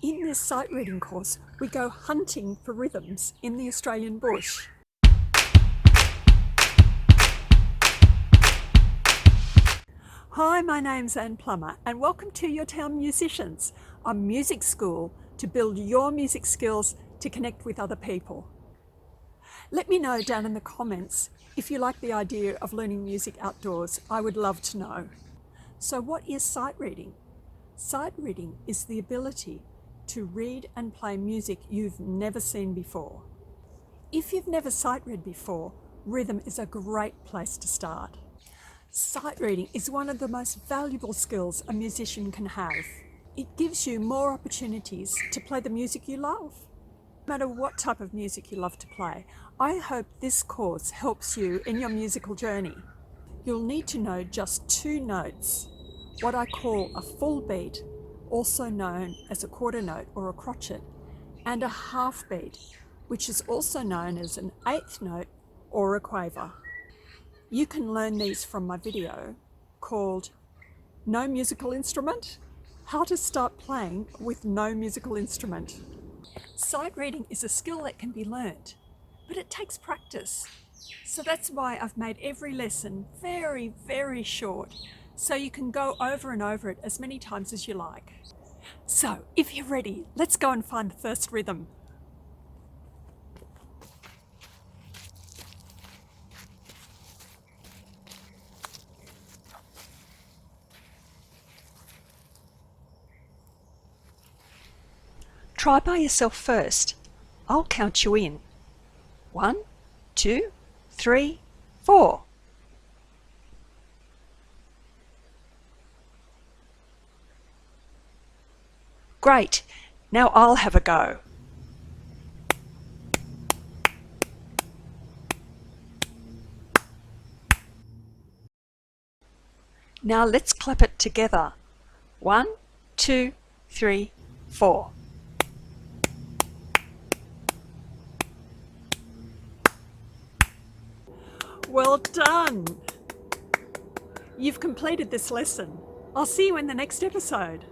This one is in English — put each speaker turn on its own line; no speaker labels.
In this sight reading course, we go hunting for rhythms in the Australian bush. Hi, my name's Anne Plummer and welcome to Your Town Musicians, a music school to build your music skills to connect with other people. Let me know down in the comments if you like the idea of learning music outdoors. I would love to know. So what is sight reading? Sight reading is the ability to read and play music you've never seen before. If you've never sight read before, rhythm is a great place to start. Sight reading is one of the most valuable skills a musician can have. It gives you more opportunities to play the music you love. No matter what type of music you love to play, I hope this course helps you in your musical journey. You'll need to know just 2 notes, what I call a full beat, also known as a quarter note or a crotchet, and a half beat, which is also known as an 1/8 note or a quaver. You can learn these from my video called No Musical Instrument? How to Start Playing with No Musical Instrument. Sight reading is a skill that can be learnt, but it takes practice. So that's why I've made every lesson very, very short, so you can go over and over it as many times as you like. So if you're ready, let's go and find the first rhythm. Try by yourself first. I'll count you in. 1, 2, 3, 4. Great. Now I'll have a go. Now let's clap it together. 1, 2, 3, 4. Well done! You've completed this lesson. I'll see you in the next episode.